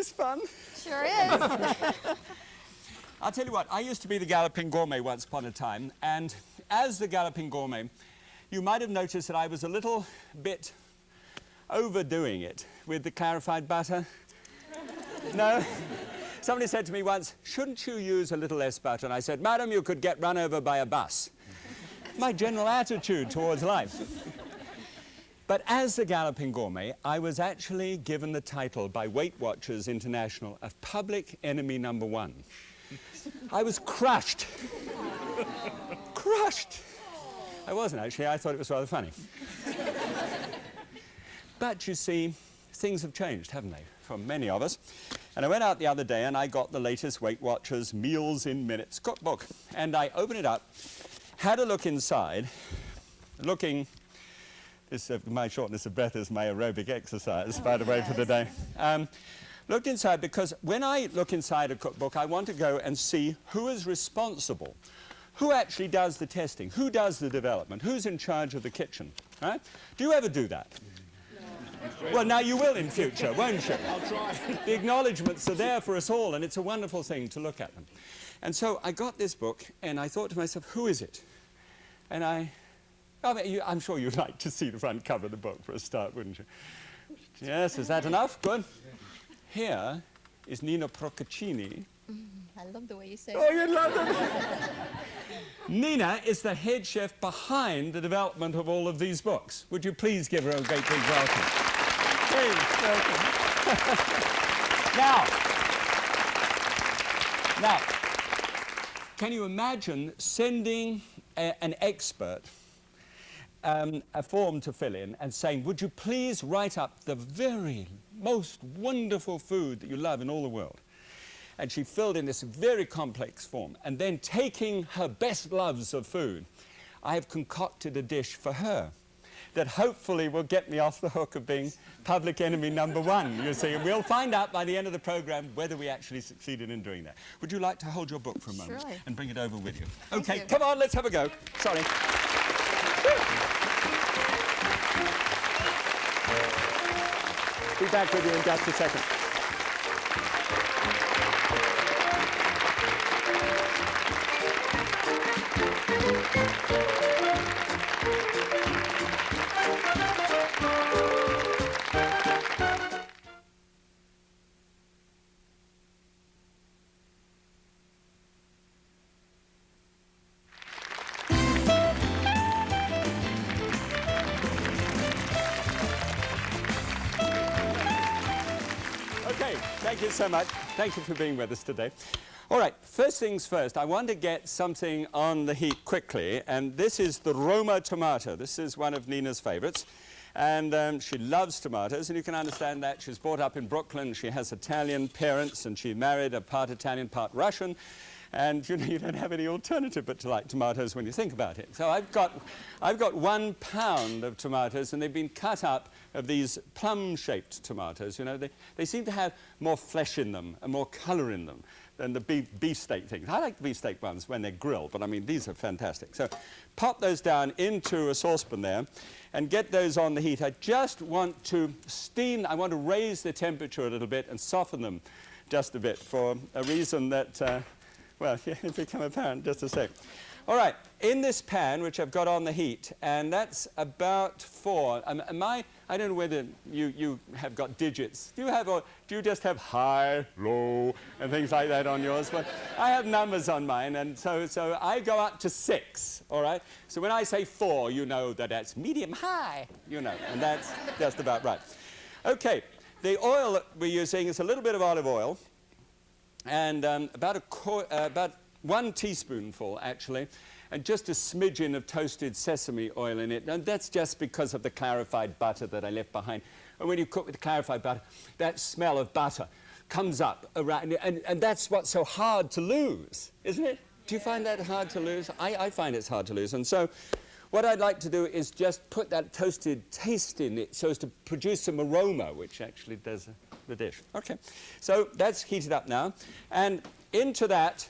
this fun? Sure is. I'll tell you what, I used to be the Galloping Gourmet once upon a time, and as the Galloping Gourmet, you might have noticed that I was a little bit overdoing it with the clarified butter. No? Somebody said to me once, shouldn't you use a little less butter? And I said, madam, you could get run over by a bus. My general attitude towards life. But as the Galloping Gourmet, I was actually given the title by Weight Watchers International of public enemy #1. I was crushed. Crushed. I wasn't, actually. I thought it was rather funny. But, you see, things have changed, haven't they, for many of us. And I went out the other day and I got the latest Weight Watchers Meals in Minutes cookbook. And I opened it up, had a look inside, looking... my shortness of breath is my aerobic exercise, by the way, for the day. Looked inside because when I look inside a cookbook, I want to go and see who is responsible, who actually does the testing, who does the development, who's in charge of the kitchen, right? Do you ever do that? No. Well, now you will in future, won't you? I'll try. The acknowledgements are there for us all, and it's a wonderful thing to look at them. And so I got this book, and I thought to myself, who is it? And I'm sure you'd like to see the front cover of the book for a start, wouldn't you? Yes, is that enough? Good. Here is Nina Procaccini. I love the way you say it. Oh, you love it! Nina is the head chef behind the development of all of these books. Would you please give her a great big welcome? Please, welcome. Now, can you imagine sending an expert a form to fill in and saying, would you please write up the very most wonderful food that you love in all the world? And she filled in this very complex form. And then taking her best loves of food, I have concocted a dish for her that hopefully will get me off the hook of being public enemy #1, you see. And we'll find out by the end of the program whether we actually succeeded in doing that. Would you like to hold your book for a moment? Surely. And bring it over with you? Thank Okay, you. come on, let's have a go. Sorry. Be back with you in just a second. Okay, thank you so much. Thank you for being with us today. All right, first things first, I want to get something on the heat quickly, and this is the Roma tomato. This is one of Nina's favorites, and she loves tomatoes, and you can understand that. She's brought up in Brooklyn. She has Italian parents, and she married a part Italian, part Russian. And you know, you don't have any alternative but to like tomatoes when you think about it. So I've got 1 pound of tomatoes, and they've been cut up of these plum-shaped tomatoes. You know, they seem to have more flesh in them and more colour in them than the beefsteak things. I like the beefsteak ones when they're grilled, but I mean, these are fantastic. So pop those down into a saucepan there and get those on the heat. I just want to steam, I want to raise the temperature a little bit and soften them just a bit for a reason that... well, it'll become apparent just a sec. All right, in this pan, which I've got on the heat, and that's about 4. I don't know whether you have got digits. Do you have, or do you just have high, low, and things like that on yours? Well, I have numbers on mine, and so I go up to 6, all right? So when I say 4, you know that that's medium high, you know, and that's just about right. Okay, the oil that we're using is a little bit of olive oil, and about 1 teaspoonful, actually, and just a smidgen of toasted sesame oil in it. And that's just because of the clarified butter that I left behind. And when you cook with the clarified butter, that smell of butter comes up around, and that's what's so hard to lose, isn't it? Do you find that hard to lose? I find it's hard to lose. And so what I'd like to do is just put that toasted taste in it so as to produce some aroma, which actually does the dish. Okay, so that's heated up now. And into that,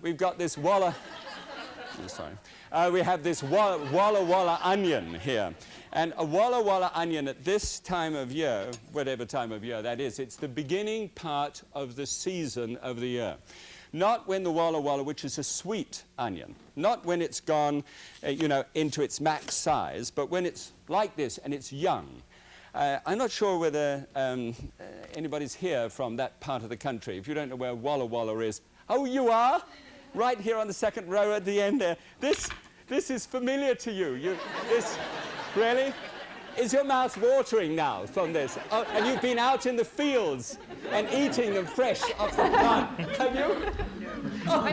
we've got this walla Sorry. We have this Walla Walla onion here. And a Walla Walla onion at this time of year, whatever time of year that is, it's the beginning part of the season of the year. Not when the Walla Walla, which is a sweet onion, not when it's gone, you know, into its max size, but when it's like this and it's young. I'm not sure whether anybody's here from that part of the country. If you don't know where Walla Walla is, oh, you are? Right here on the second row at the end there. This is familiar to you. Really? Is your mouth watering now from this? Oh, and you've been out in the fields and eating them fresh off the plant. Have you? Oh,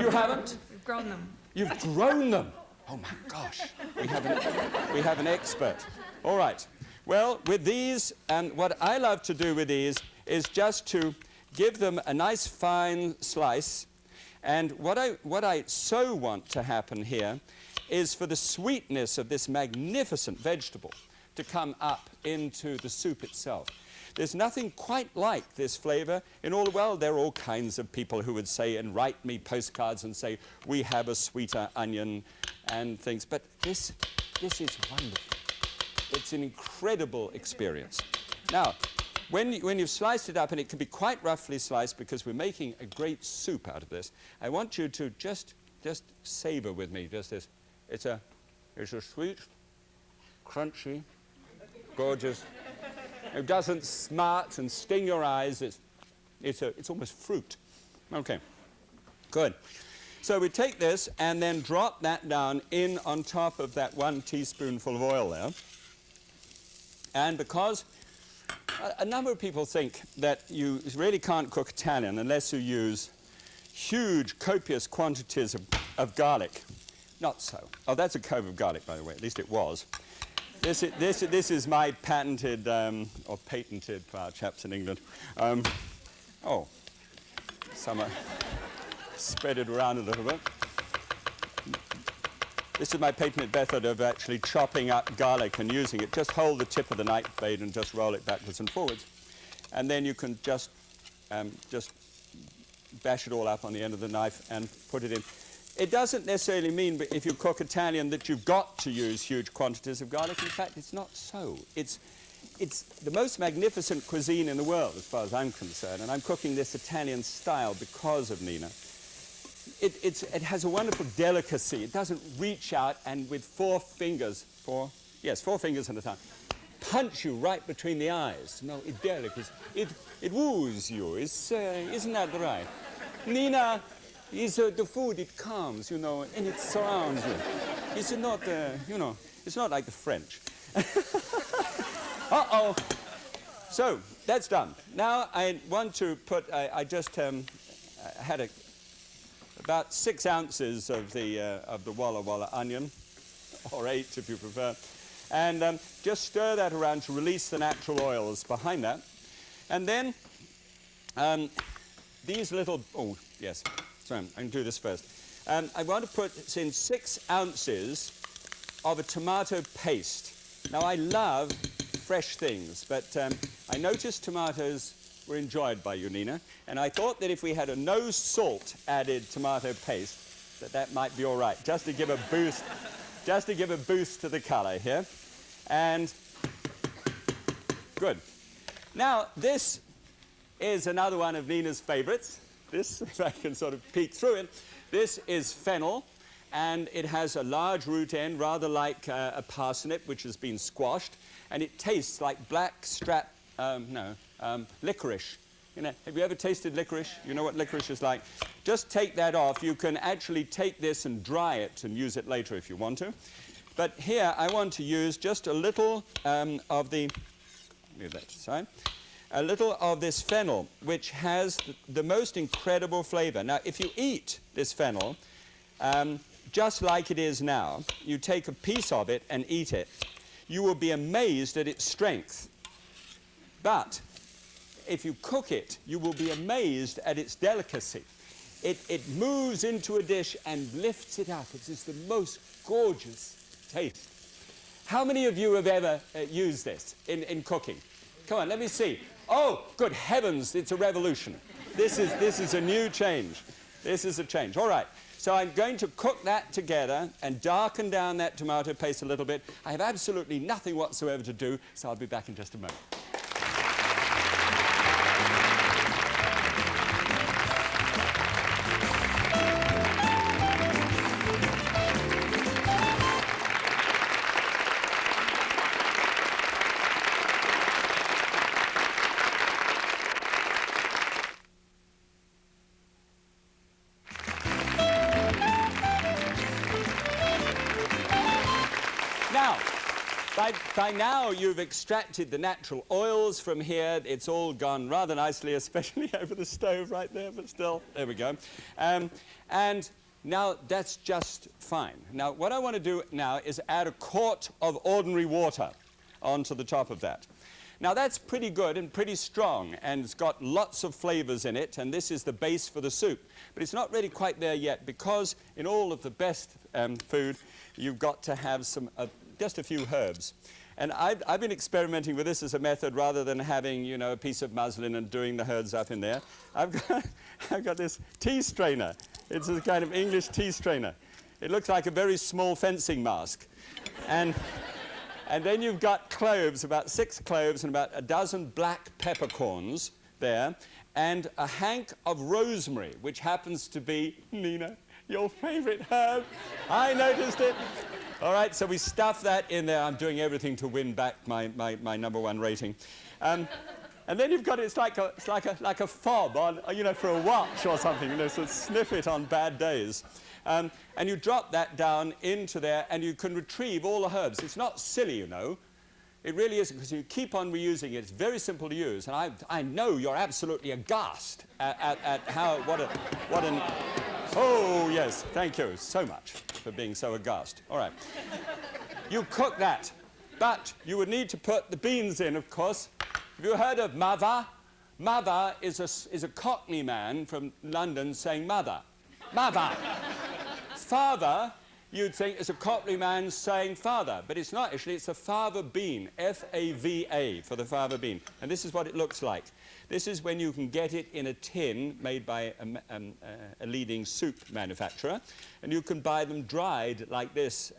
you haven't? We've grown them. You've grown them? Oh, my gosh. We have an expert. All right. Well, with these, and what I love to do with these is just to give them a nice fine slice. And what I so want to happen here is for the sweetness of this magnificent vegetable to come up into the soup itself. There's nothing quite like this flavor in all the world. There are all kinds of people who would say and write me postcards and say, we have a sweeter onion and things. But this is wonderful. It's an incredible experience. Now, when you've sliced it up, and it can be quite roughly sliced because we're making a great soup out of this, I want you to just savor with me just this. It's a sweet, crunchy, gorgeous. It doesn't smart and sting your eyes. It's almost fruit. Okay, good. So we take this and then drop that down in on top of that 1 teaspoonful of oil there. And because a number of people think that you really can't cook Italian unless you use huge, copious quantities of garlic. Not so. Oh, that's a clove of garlic, by the way. At least it was. This is my patented, or patented for our chaps in England. Spread it around a little bit. This is my patented method of actually chopping up garlic and using it. Just hold the tip of the knife blade and just roll it backwards and forwards. And then you can just bash it all up on the end of the knife and put it in. It doesn't necessarily mean, if you cook Italian, that you've got to use huge quantities of garlic. In fact, it's not so. It's the most magnificent cuisine in the world, as far as I'm concerned, and I'm cooking this Italian style because of Nina. It has a wonderful delicacy. It doesn't reach out and with 4 fingers at a time, punch you right between the eyes. No, it's delicate. It woos you. Isn't that right? Nina is the food. It comes, you know, and it surrounds you. It's not, you know, it's not like the French. Uh-oh. So that's done. Now I want to put. I just had about 6 ounces of the Walla Walla onion, or 8 if you prefer, and just stir that around to release the natural oils behind that. And then these little, oh yes, sorry, I can do this first. I want to put in 6 ounces of a tomato paste. Now I love fresh things, but I noticed tomatoes were enjoyed by you, Nina, and I thought that if we had a no salt added tomato paste, that might be all right, just to give a boost, to the color here. And good. Now this is another one of Nina's favorites. This, if I can sort of peek through it, this is fennel, and it has a large root end, rather like a parsnip which has been squashed, and it tastes like black licorice. You know, have you ever tasted licorice? You know what licorice is like? Just take that off. You can actually take this and dry it and use it later if you want to. But here I want to use just a little of the, move that to the side, a little of this fennel, which has the most incredible flavor. Now, if you eat this fennel, just like it is now, you take a piece of it and eat it, you will be amazed at its strength. But if you cook it, you will be amazed at its delicacy. It moves into a dish and lifts it up. It's just the most gorgeous taste. How many of you have ever used this in cooking? Come on, let me see. Oh, good heavens, it's a revolution. This is a new change. This is a change. All right. So I'm going to cook that together and darken down that tomato paste a little bit. I have absolutely nothing whatsoever to do, so I'll be back in just a moment. Now, by now you've extracted the natural oils from here. It's all gone rather nicely, especially over the stove right there, but still, there we go. And now that's just fine. Now, what I want to do now is add a quart of ordinary water onto the top of that. Now, that's pretty good and pretty strong, and it's got lots of flavors in it, and this is the base for the soup. But it's not really quite there yet, because in all of the best food, you've got to have some, just a few herbs. And I've been experimenting with this as a method rather than having, you know, a piece of muslin and doing the herbs up in there. I've got this tea strainer. It's a kind of English tea strainer. It looks like a very small fencing mask. And then you've got cloves, about 6 cloves and about a dozen black peppercorns there, and a hank of rosemary, which happens to be, Nina, your favorite herb. I noticed it. All right, so we stuff that in there. I'm doing everything to win back my #1 rating. And then you've got, it's like a fob on, you know, for a watch or something, you know, so sniff it on bad days. And you drop that down into there, and you can retrieve all the herbs. It's not silly, you know. It really isn't, because you keep on reusing it. It's very simple to use, and I know you're absolutely aghast at how, what an... Oh, yes, thank you so much for being so aghast. All right. You cook that, but you would need to put the beans in, of course. Have you heard of mother? Mother is a Cockney man from London saying mother. Mother. Father, you'd think, is a Cockney man saying father, but it's not actually. It's a fava bean, F-A-V-A for the fava bean. And this is what it looks like. This is when you can get it in a tin made by a leading soup manufacturer, and you can buy them dried like this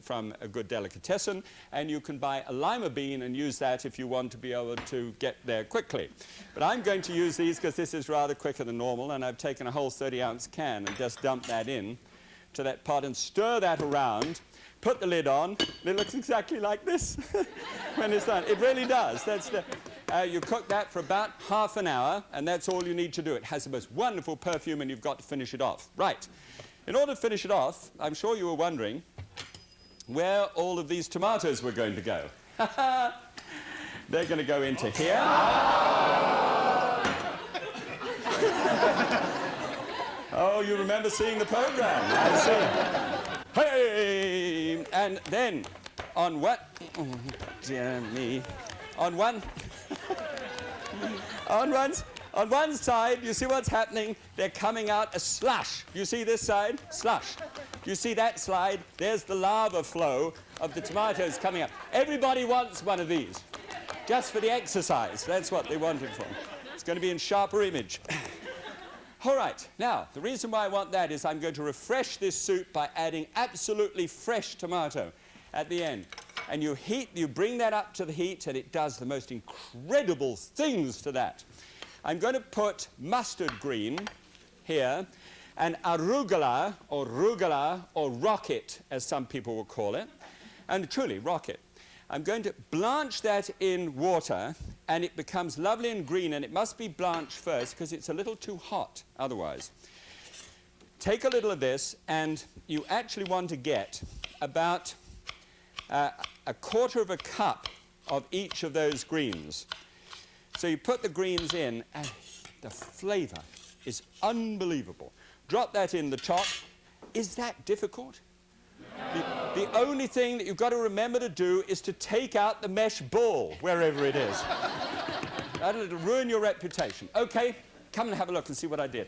from a good delicatessen, and you can buy a lima bean and use that if you want to be able to get there quickly. But I'm going to use these because this is rather quicker than normal, and I've taken a whole 30-ounce can and just dumped that in to that pot and stir that around. Put the lid on, and it looks exactly like this when it's done. It really does. That's the... you cook that for about half an hour, and that's all you need to do. It has the most wonderful perfume, and you've got to finish it off. Right. In order to finish it off, I'm sure you were wondering where all of these tomatoes were going to go. They're going to go into here. Oh, you remember seeing the program. I see. Hey! And then, on what? Oh, dear me. On one side, you see what's happening? They're coming out a slush. You see this side? Slush. You see that slide? There's the lava flow of the tomatoes coming up. Everybody wants one of these, just for the exercise. That's what they want it for. It's going to be in sharper image. All right, now, the reason why I want that is I'm going to refresh this soup by adding absolutely fresh tomato at the end. And you bring that up to the heat, and it does the most incredible things to that. I'm going to put mustard green here, and arugula, or rocket, as some people will call it, and truly, rocket. I'm going to blanch that in water, and it becomes lovely and green, and it must be blanched first, because it's a little too hot otherwise. Take a little of this, and you actually want to get about a quarter of a cup of each of those greens. So you put the greens in, and the flavor is unbelievable. Drop that in the top. Is that difficult? The only thing that you've got to remember to do is to take out the mesh ball, wherever it is. That'll ruin your reputation. Okay, come and have a look and see what I did.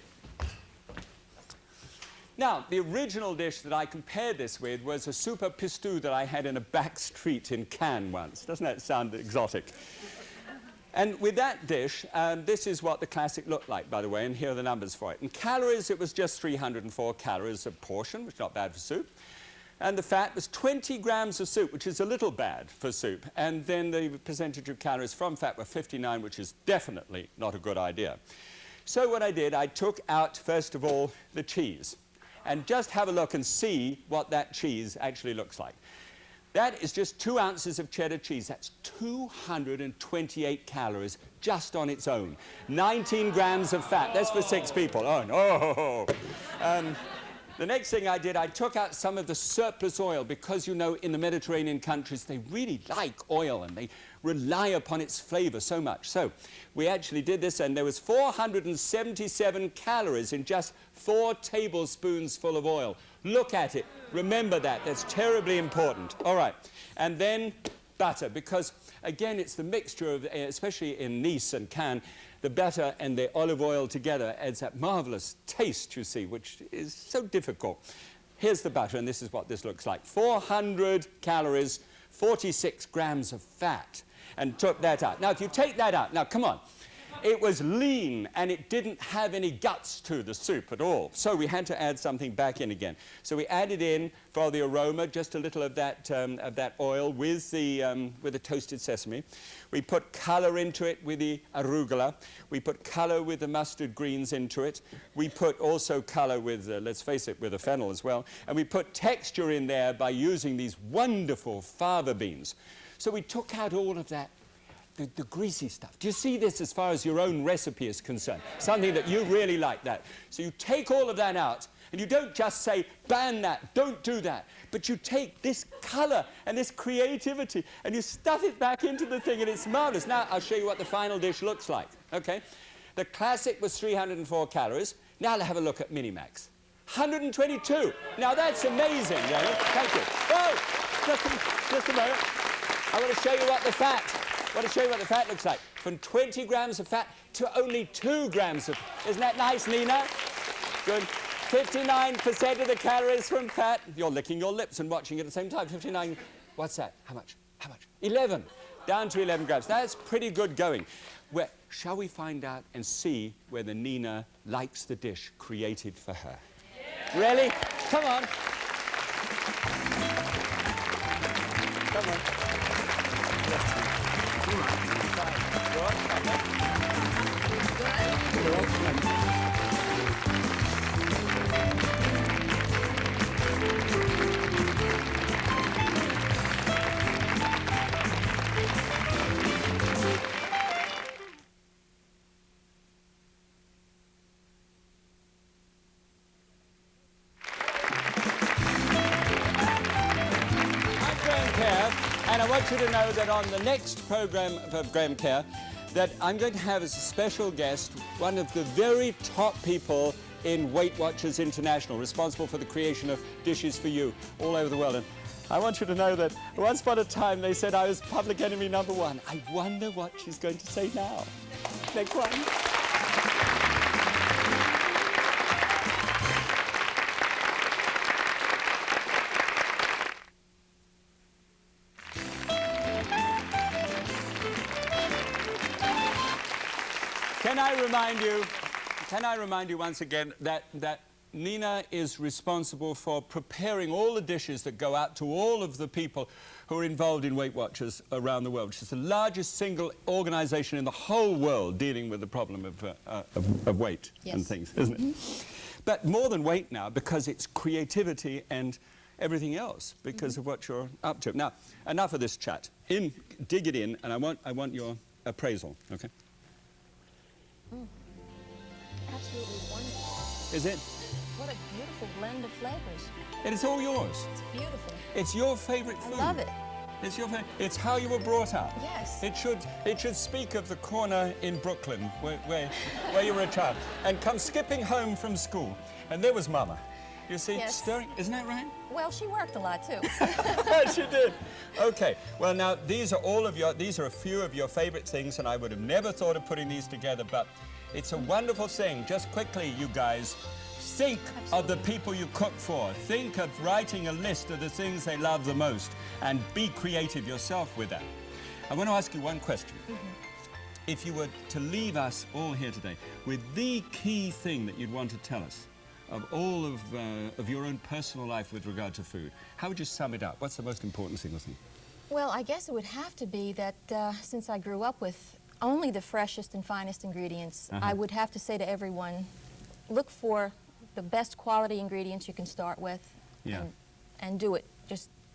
Now, the original dish that I compared this with was a super pistou that I had in a back street in Cannes once. Doesn't that sound exotic? And with that dish, this is what the classic looked like, by the way, and here are the numbers for it. In calories, it was just 304 calories a portion, which is not bad for soup. And the fat was 20 grams of soup, which is a little bad for soup. And then the percentage of calories from fat were 59, which is definitely not a good idea. So what I did, I took out, first of all, the cheese. And just have a look and see what that cheese actually looks like. That is just 2 ounces of cheddar cheese. That's 228 calories just on its own. 19 grams of fat. That's for 6 people. Oh, no. The next thing I did, I took out some of the surplus oil because, you know, in the Mediterranean countries, they really like oil and they rely upon its flavor so much. So we actually did this, and there was 477 calories in just 4 tablespoons full of oil. Look at it. Remember that. That's terribly important. All right. And then butter, because, again, it's the mixture of, especially in Nice and Cannes, the butter and the olive oil together adds that marvelous taste, you see, which is so difficult. Here's the butter, and this is what this looks like. 400 calories, 46 grams of fat, and took that out. Now, if you take that out, now, come on. It was lean, and it didn't have any guts to the soup at all. So we had to add something back in again. So we added in, for the aroma, just a little of that oil with the toasted sesame. We put colour into it with the arugula. We put colour with the mustard greens into it. We put also colour with, let's face it, with the fennel as well. And we put texture in there by using these wonderful fava beans. So we took out all of that. The greasy stuff. Do you see this as far as your own recipe is concerned? Something that you really like that. So you take all of that out, and you don't just say, ban that, don't do that. But you take this colour and this creativity, and you stuff it back into the thing, and it's marvellous. Now, I'll show you what the final dish looks like, okay? The classic was 304 calories. Now, let's have a look at Minimax. 122. Now, that's amazing, Jenny. Thank you. Oh, just a moment. I want to show you what the fat looks like. From 20 grams of fat to only 2 grams of... Isn't that nice, Nina? Good. 59% of the calories from fat. You're licking your lips and watching at the same time. 59... What's that? How much? How much? 11. Down to 11 grams. That's pretty good going. Shall we find out and see whether Nina likes the dish created for her? Yeah. Really? Come on. Come on. And I want you to know that on the next program of Graham Kerr, that I'm going to have as a special guest one of the very top people in Weight Watchers International, responsible for the creation of dishes for you all over the world. And I want you to know that once upon a time they said I was public enemy #1. I wonder what she's going to say now. Next one. Can I remind you once again that Nina is responsible for preparing all the dishes that go out to all of the people who are involved in Weight Watchers around the world, which is the largest single organization in the whole world dealing with the problem of weight and things, isn't it? But more than weight now, because it's creativity and everything else, because of what you're up to. Now, enough of this chat. Dig it in, and I want your appraisal, okay? Absolutely wonderful. Is it? What a beautiful blend of flavors. It is all yours. It's beautiful. It's your favorite food. I love it. It's your favorite. It's how you were brought up. Yes. It should speak of the corner in Brooklyn where you were a child, and come skipping home from school, and there was Mama. You see, stirring. Isn't that right? Well, she worked a lot too. She did. Okay. Well, now these are a few of your favorite things, and I would have never thought of putting these together, but it's a wonderful thing. Just quickly, you guys, think of the people you cook for. Think of writing a list of the things they love the most, and be creative yourself with that. I want to ask you one question. if you were to leave us all here today with the key thing that you'd want to tell us of all of your own personal life with regard to food, how would you sum it up? What's the most important single thing? Well, I guess it would have to be that since I grew up with only the freshest and finest ingredients, I would have to say to everyone, look for the best quality ingredients you can start with and do it.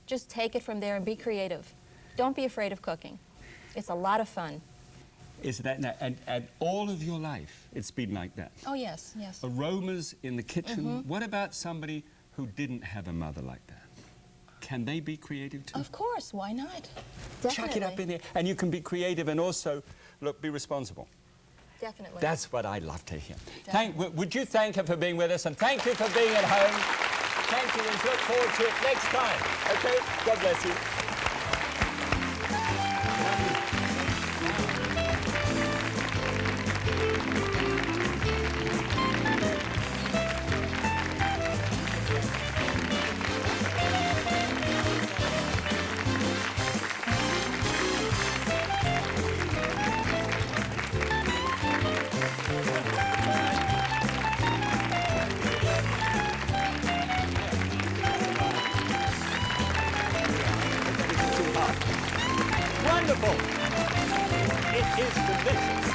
Just take it from there and be creative. Don't be afraid of cooking. It's a lot of fun. Is that now? And all of your life, it's been like that? Oh, yes, yes. Aromas in the kitchen. What about somebody who didn't have a mother like that? Can they be creative too? Of course, why not? Definitely. Chuck it up in there. And you can be creative and also, look, be responsible. Definitely. That's what I love to hear. Would you thank her for being with us, and thank you for being at home. Thank you, and look forward to it next time. Okay? God bless you. Wonderful. It is delicious.